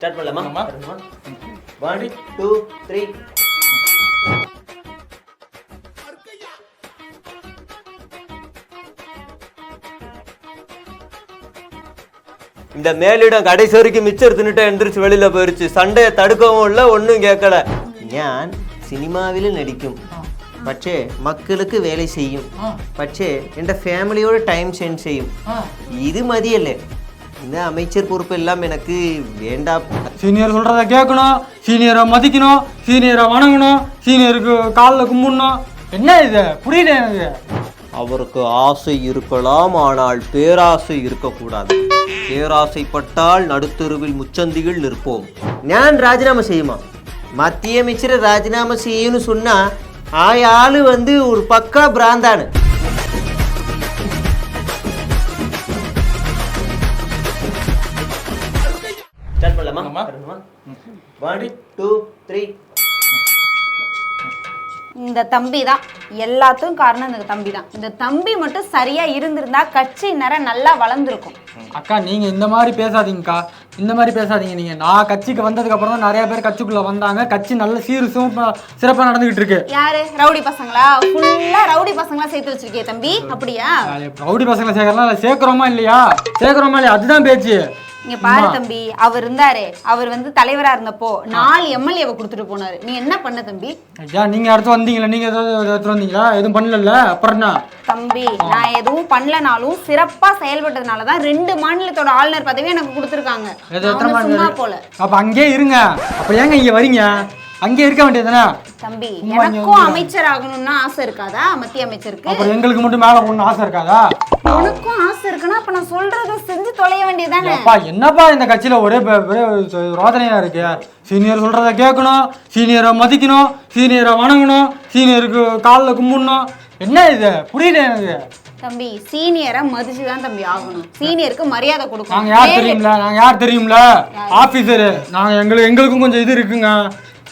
Start பண்ணலாமா? 1 2 3. இந்த மேலிடம் கடைசி வரைக்கும் மிச்சர் தின்னுட்டு எந்திரிச்சு வெளியில போயிருச்சு. சண்டையை தடுக்கவும் இல்லை, ஒன்றும் கேட்கல. ഞാൻ സിനിമാവിൽ നടിക്കും, പക്ഷേ മക്കൾക്ക് വേല ചെയ്യും, പക്ഷേ എൻ്റെ ഫാമിലിയോട് ടൈം സ്പെൻഡ് ചെയ്യും. இது மதியല്ലേ? இந்த அமைச்சர் பொறுப்பு எல்லாம் எனக்கு வேண்டாம். சீனியர் சொல்றத கேட்கணும், சீனியரை மதிக்கணும், சீனியரை வணங்கணும், சீனியருக்கு காலில் கும்பிடணும். என்ன இது புரியல எனக்கு. அவருக்கு ஆசை இருக்கலாம், ஆனால் பேராசை இருக்கக்கூடாது. பேராசைப்பட்டால் நடுத்தெருவில் முச்சந்திகள் நிற்போம். நான் ராஜினாமா செய்யுமா? மத்திய அமைச்சர் ராஜினாமா செய்யணும்னு சொன்னா ஆளு ஒரு பக்கா பிராந்தானு. ஸ்டார்ட் பண்ணலாமா? 1 2 3. இந்த தம்பி தான் எல்லாத்துக்கும் காரணம். இந்த தம்பி தான். இந்த தம்பி மட்டும் சரியா இருந்திருந்தா கட்சி நேரம் நல்லா வளர்ந்துருக்கும். அக்கா நீங்க இந்த மாதிரி பேசாதீங்கக்கா, இந்த மாதிரி பேசாதீங்க. நீங்க நான் கட்சிக்கு வந்ததுக்கு அப்புறம் தான் நிறைய பேர் கட்சிக்குள்ள வந்தாங்க. கட்சி நல்ல சிறப்பா நடந்துகிட்டு இருக்கு. யாரு ரவுடி பசங்களா? ஃபுல்லா ரவுடி பசங்களா சேர்த்து வச்சிருக்கே தம்பி. அப்படியா? ரவுடி பசங்களை சேர்க்கலாம், சேர்க்கிறோமா இல்லையா? அதுதான் பேச்சு. இங்க பாரு தம்பி, அவர் இருந்தாரு, அவர் தலைவரா இருந்தப்போ 4 எம்எல்ஏவை கொடுத்துட்டு போனாரு. நீ என்ன பண்ண தம்பி? ஐயா நீங்க அடுத்து வந்தீங்களா? நீங்க எடுத்து வந்தீங்களா? எதுவும் பண்ணல. அப்புறம் தம்பி நான் எதுவும் பண்ணலனாலும் சிறப்பா செயல்பட்டதுனாலதான் 2 மாநிலத்தோட ஆளுநர் பதவி எனக்கு கொடுத்துருக்காங்க. சும்மா போல. அப்ப அங்கே இருங்க. அப்ப ஏங்க இங்க வரீங்க? அங்கே இருக்க வேண்டியதுதானே தம்பி? எனக்கும் அமைச்சர் ஆகணும்னா ஆசை இருக்காதா? மத்திய அமைச்சருக்கு. அப்புறம் எங்களுக்கு மட்டும் மேல போகணும்னு ஆசை இருக்காதா? உனக்கும் ஆசை இருக்குன்னா அப்ப நான் சொல்றத செஞ்சு தொலைய வேண்டியதானே? என்னப்பா இந்த கட்சியில ஒரே ரோதனையா இருக்கு. சீனியர் சொல்றத கேட்கணும், சீனியரை மதிக்கணும், சீனியரை வணங்கணும், சீனியருக்கு காலில் கும்பிடணும். என்ன இது புரியல எனக்கு. தம்பி சீனியரை மதிச்சுதான் தம்பி ஆகணும். சீனியருக்கு மரியாதை கொடுக்கணும். நாங்க யார் தெரியும்ல? ஆபீசரு. நாங்க எங்களுக்கும் கொஞ்சம் இது இருக்குங்க.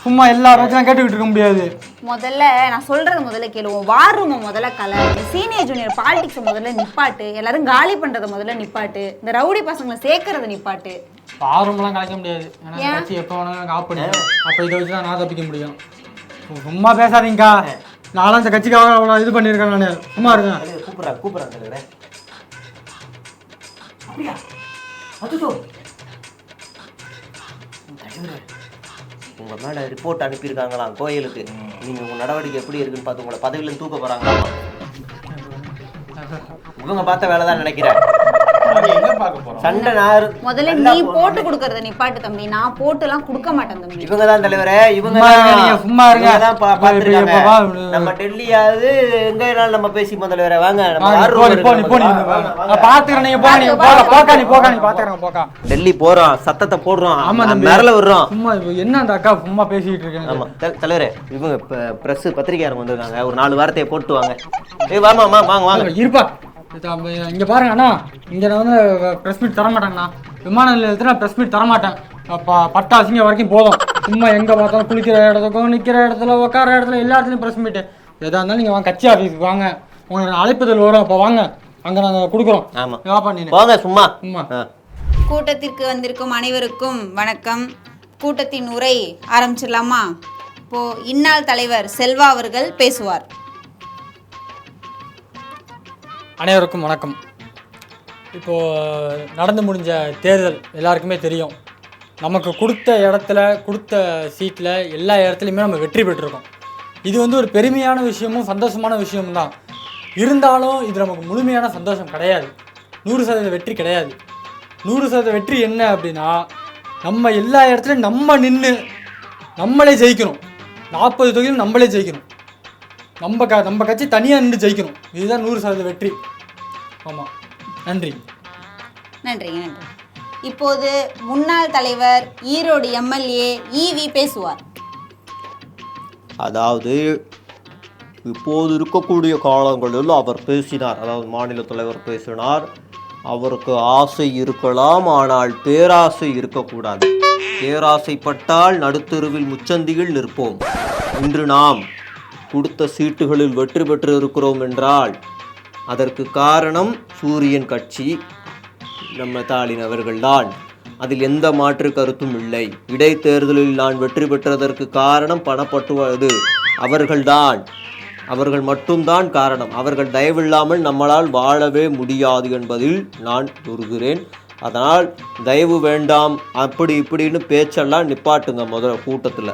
சும்மா எல்லா பேச்செல்லாம் கேட்டுக்கிட்டு இருக்க முடியாது. முதல்ல நான் சொல்றது முதல்ல கேளுவோம். வார் ரூம் முதல்ல கலை. சீனியர் ஜூனியர் பாலிடிக்ஸ் முதல்ல நிப்பாட்டு. எல்லாரும் காலி பண்றதை முதல்ல நிப்பாட்டு. இந்த ரவுடி பசங்களை சேர்க்கறத நிப்பாட்டு. வார் ரூம்லாம் கலைக்க முடியாது. கட்சி எப்போ வேணாலும் ஆஃப் பண்ணிடுறேன். அப்போ இதை வச்சு தான் நான் தப்பிக்க முடியும். சும்மா பேசாதீங்கக்கா. நானும் இந்த கட்சிக்காக அவ்வளோ இது பண்ணியிருக்கேன். நான் சும்மா இருக்கேன். கூப்பிட்றேன். உங்க மேல ரிப்போர்ட் அனுப்பியிருக்காங்களாம் கோயிலுக்கு. நீங்க உங்க நடவடிக்கை எப்படி இருக்குன்னு பார்த்து உங்களை பதவியில தூக்க போறாங்களாம். இவங்க பார்த்த வேலை தான் நினைக்கிறேன். சண்டை முதல்ல நீ போட்டு கொடுக்கறத நிப்பாட்டு தம்பி. நான் போட்டு எல்லாம் கொடுக்க மாட்டேன் தம்பி. இவங்க தான் தலைவரே. இவங்க சும்மா இருங்க. நம்ம டெல்லியாவது எங்க நம்ம பேசிப்போம் தலைவரே. வாங்க டெல்லி போறோம், சத்தத்தை போடுறோம், மேல விடுறோம். சும்மா என்ன அந்த அக்கா சும்மா பேசிட்டு இருக்கேன். ஆமா தலைவரே, இவங்க பிரஸ் பத்திரிகையாரங்க வந்திருக்காங்க. ஒரு 4 வார்த்தையை போட்டு வாங்க. வாமா வாங்க வாங்க இருப்பா. இங்க பாருங்க அண்ணா, இங்க நான் பிரஸ் மீட் தர மாட்டேங்கண்ணா. விமான நிலையத்துல பிரஸ் மீட் தர மாட்டேன். பட்டாசுங்க வரைக்கும் போதும். சும்மா எங்க பார்த்தாலும் குளிக்கிற இடத்துக்கும், நிக்கிற இடத்துல, உட்கார இடத்துல, எல்லா இடத்துலயும் பிரஸ் மீட். எதா இருந்தாலும் நீங்க வாங்க, கட்சி ஆஃபீஸுக்கு வாங்க. உங்களுக்கு அழைப்புதல் வரும். அப்ப வாங்க, அங்க நாங்க கொடுக்குறோம். ஆமா வாங்க. சும்மா கூட்டத்திற்கு வந்திருக்கும் அனைவருக்கும் வணக்கம். கூட்டத்தின் உரை ஆரம்பிச்சிடலாமா? இப்போ இந்நாள் தலைவர் செல்வா அவர்கள் பேசுவார். அனைவருக்கும் வணக்கம். இப்போது நடந்து முடிஞ்ச தேர்தல் எல்லாருக்குமே தெரியும். நமக்கு கொடுத்த இடத்துல, கொடுத்த சீட்டில் எல்லா இடத்துலையுமே நம்ம வெற்றி பெற்றிருக்கோம். இது ஒரு பெருமையான விஷயமும் சந்தோஷமான விஷயமும் தான். இருந்தாலும் இது நமக்கு முழுமையான சந்தோஷம் கிடையாது. 100% வெற்றி கிடையாது. 100% வெற்றி என்ன அப்படின்னா, நம்ம எல்லா இடத்துலையும் நம்ம நின்று நம்மளே ஜெயிக்கணும். 40 தொகுதியும் நம்மளே ஜெயிக்கணும். நம்ம கட்சி தனியாக நின்று ஜெயிக்கணும். இதுதான் 100% வெற்றி. ஆமாம். நன்றி. இப்போது முன்னாள் தலைவர் ஈரோடு எம்எல்ஏ ஈவி பேசுவார். அதாவது இப்போது இருக்கக்கூடிய காலங்களில் அவர் பேசினார். அதாவது மாநில தலைவர் பேசினார். அவருக்கு ஆசை இருக்கலாம், ஆனால் பேராசை இருக்கக்கூடாது. பேராசைப்பட்டால் நடுத்தெருவில் முச்சந்திகள் நிற்போம். இன்று நாம் கொடுத்த சீட்டுகளில் வெற்றி பெற்று இருக்கிறோம் என்றால் அதற்கு காரணம் சூரியன் கட்சி, நம்ம ஸ்டாலின் அவர்கள்தான். அதில் எந்த மாற்று கருத்தும் இல்லை. இடைத்தேர்தலில் நான் வெற்றி பெற்றதற்கு காரணம் பணப்பட்டுவது அவர்கள் மட்டும்தான் காரணம். அவர்கள் தயவில்லாமல் நம்மளால் வாழவே முடியாது என்பதில் நான் கூறுகிறேன். அதனால் தயவு வேண்டாம், அப்படி இப்படின்னு பேச்செல்லாம் நிப்பாட்டுங்க முதல்ல கூட்டத்தில்.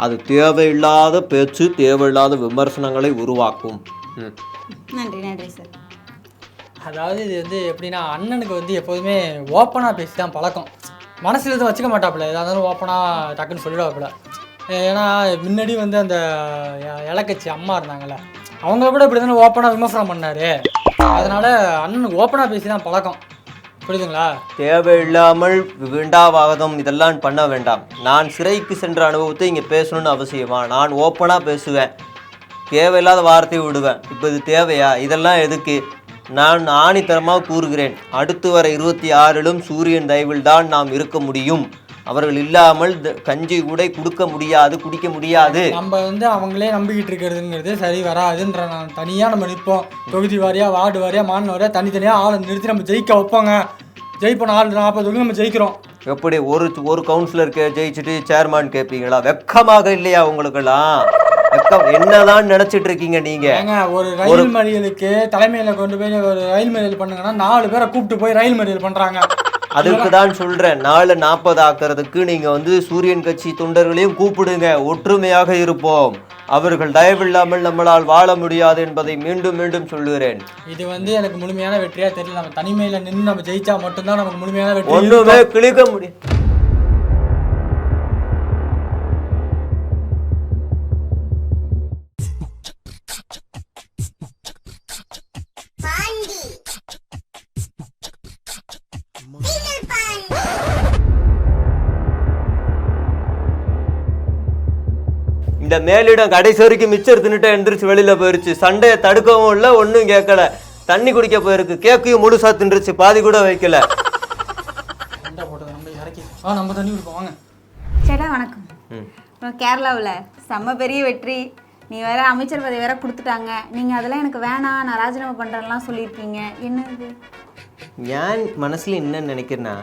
அது தேவையில்லாத பேச்சு, தேவையில்லாத விமர்சனங்களை உருவாக்கும். நன்றி நன்றி சார். அதாவது இது வந்து எப்படின்னா, அண்ணனுக்கு வந்து எப்போதுமே ஓப்பனாக பேசி தான் பழக்கம். மனசில் எதுவும் வச்சுக்க மாட்டாப்புல, எதாக இருந்தாலும் ஓப்பனாக டக்குன்னு சொல்லிடுவாப்புல. ஏன்னா முன்னாடி வந்து அந்த இலக்கட்சி அம்மா இருந்தாங்கள்ல, அவங்கள கூட இப்படி தானே ஓப்பனாக விமர்சனம் பண்ணார். அதனால் அண்ணனுக்கு ஓப்பனாக பேசி தான் பழக்கம். புரியுதுங்களா? தேவையில்லாமல் வேண்டாவாதம் இதெல்லாம் பண்ண வேண்டாம். நான் சிறைக்கு சென்ற அனுபவத்தை இங்கே பேசணும்னு அவசியமா? நான் ஓப்பனாக பேசுவேன், தேவையில்லாத வார்த்தையை விடுவேன். இப்போ இது தேவையா? இதெல்லாம் எதுக்கு? நான் ஆணித்தரமாக கூறுகிறேன், அடுத்து வர 26லும் சூரியன் தயவில் தான் நாம் இருக்க முடியும். அவர்கள் இல்லாமல் கஞ்சி கூட குடிக்க முடியாது. நம்ம வந்து அவங்களே நம்பிக்கிட்டு இருக்கிறதுங்கிறது சரி வராதுன்ற. நான் தனியாக நம்ம நிற்போம், தொகுதி வாரியாக, வார்டு வாரியாக, மாநில வாரியாக தனித்தனியாக ஆளை நிறுத்தி நம்ம ஜெயிக்க வைப்போங்க. ஜெயிப்போம், 40 தொகுதி நம்ம ஜெயிக்கிறோம். எப்படி ஒரு கவுன்சிலருக்கு ஜெயிச்சுட்டு சேர்மான் கேட்பீங்களா? வெக்கமாக இல்லையா உங்களுக்கெல்லாம்? என்னதான் நினைச்சிட்டு இருக்கீங்க நீங்க? ஒரு ரயில் மறியலுக்கு தலைமையில கொண்டு போய் ஒரு ரயில் மறியல் பண்ணுங்கன்னா 4 பேரை கூப்பிட்டு போய் ரயில் மறியல் பண்றாங்க. அதுக்கு தான் சொல்றேன், 4:40 ஆக்குறதுக்கு நீங்க வந்து சூரியன் கட்சி தொண்டர்களையும் கூப்பிடுங்க, ஒற்றுமையாக இருப்போம். அவர்கள் தயவில்லாமல் நம்மளால் வாழ முடியாது என்பதை மீண்டும் மீண்டும் சொல்லுகிறேன். இது வந்து எனக்கு முழுமையான வெற்றியா தெரியல. நம்ம தனிமையில நின்று நம்ம ஜெயிச்சா மட்டும்தான் நமக்கு முழுமையான வெற்றி. ஒண்ணுமே கிழிக்க முடியும். இந்த மேலிடம் கடைசி வரைக்கும் மிச்சர் தின்னுட்டு எந்திரிச்சு வெளியில போயிருச்சு. சண்டையை தடுக்கவும் இல்லை, ஒன்றும் கேட்கல. தண்ணி குடிக்க போயிருக்கு, கேக்கையும் முழுசா தின்றுச்சு, பாதி கூட வைக்கல. நம்ம தண்ணி குடிப்போம் வாங்க. சேட்டா வணக்கம். கேரளாவில் செம்ம பெரிய வெற்றி. நீ வேற அமைச்சர் பதவி வேற கொடுத்துட்டாங்க. நீங்கள் அதெல்லாம் எனக்கு வேணாம், நான் ராஜினாமா பண்ணுறேன்லாம் சொல்லியிருக்கீங்க. என்னது? ഞാൻ മനസ്സിൽ என்ன நினைக்கிறேன்னா,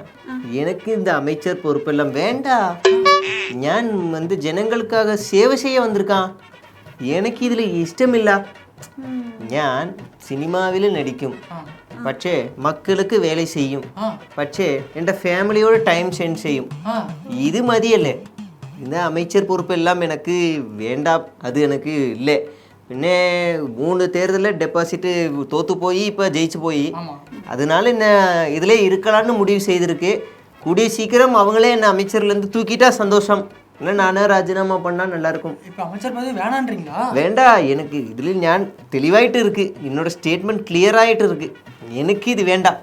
எனக்கு இந்த அமைச்சர் பொறுப்பெல்லாம் வேண்டாம். ഞാൻ வந்து ജനങ്ങൾക്കാக சேவை செய்ய வந்திருக்கான். எனக்கு ഇതിൽ ഇഷ്ടമില്ല. ഞാൻ സിനിമാവിൽ നടിക്കും, പക്ഷേ മക്കൾക്ക് വേല ചെയ്യും, പക്ഷേ എൻ്റെ ഫാമിലിയോട് ടൈം സ്പെൻഡ് ചെയ്യും. ഇത് മതിയല്ലേ? இந்த அமைச்சர் பொறுப்பெல்லாம் எனக்கு வேண்டாம், அது எனக்கு இல்லை. പിന്നെ 3 தேர்தலில் டெபாசிட்டு தோற்று போய் இப்போ ஜெயிச்சு போய், அதனால என்ன இதிலே இருக்கலான்னு முடிவு செய்திருக்கு. கூடிய சீக்கிரம் அவங்களே என்ன அமைச்சர்லேருந்து தூக்கிட்டா சந்தோஷம். இல்லை நானே ராஜினாமா பண்ணால் நல்லாயிருக்கும். இப்போ அமைச்சர் பதவி வேணான்றீங்களா? வேண்டாம், எனக்கு இதில் நான் தெளிவாயிட்டு இருக்குது, என்னோட ஸ்டேட்மெண்ட் கிளியர் ஆகிட்டு இருக்குது. எனக்கு இது வேண்டாம்.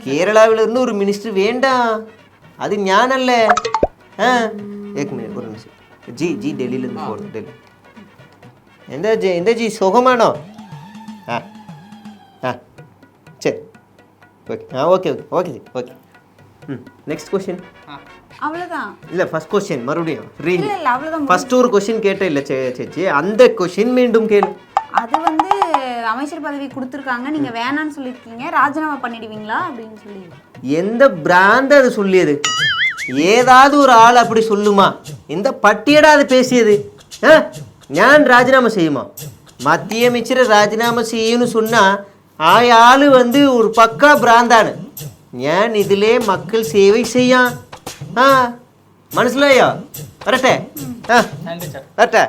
கேரளாவிலிருந்து ஒரு மினிஸ்டர் வேண்டாம், அது ஞானல்ல. एक मिनट, ஒரு நிமிஷம். ஜி டெல்லியிலேருந்து போகிறது. டெல்லி எந்த ஜி சுகமானோ? சரி, okay okay G, okay. Next question. அவ்வளோதான் இல்லை, ஃபர்ஸ்ட் கொஸ்டின் மறுபடியும் அவ்வளோதான். ஃபர்ஸ்ட் ஒரு கொஸ்டின் கேட்டேன் இல்லை சேச்சி, அந்த கொஸ்டின் மீண்டும் கேளு. அது வந்து அமைச்சர் பதவி கொடுத்துருக்காங்க, நீங்கள் வேணான்னு சொல்லியிருக்கீங்க, ராஜினாமா பண்ணிடுவீங்களா அப்படின்னு சொல்லி. எந்த பிராண்ட் அது சொல்லியது? ஏதாவது ஒரு ஆள் அப்படி சொல்லுமா? இந்த பட்டியடா அது பேசியது? ഞാൻ ராஜினாமா செய்யுமா? மத்திய அமைச்சரை ராஜினாமா செய்யணும்னு சொன்னால் ஆள் வந்து ஒரு பக்கா பிராந்தானு. ഞാൻ ഇതിലെ மக்கள் சேவை செய்யான். മനസ്സിലായോ? വരട്ടെ? വരട്ടെ?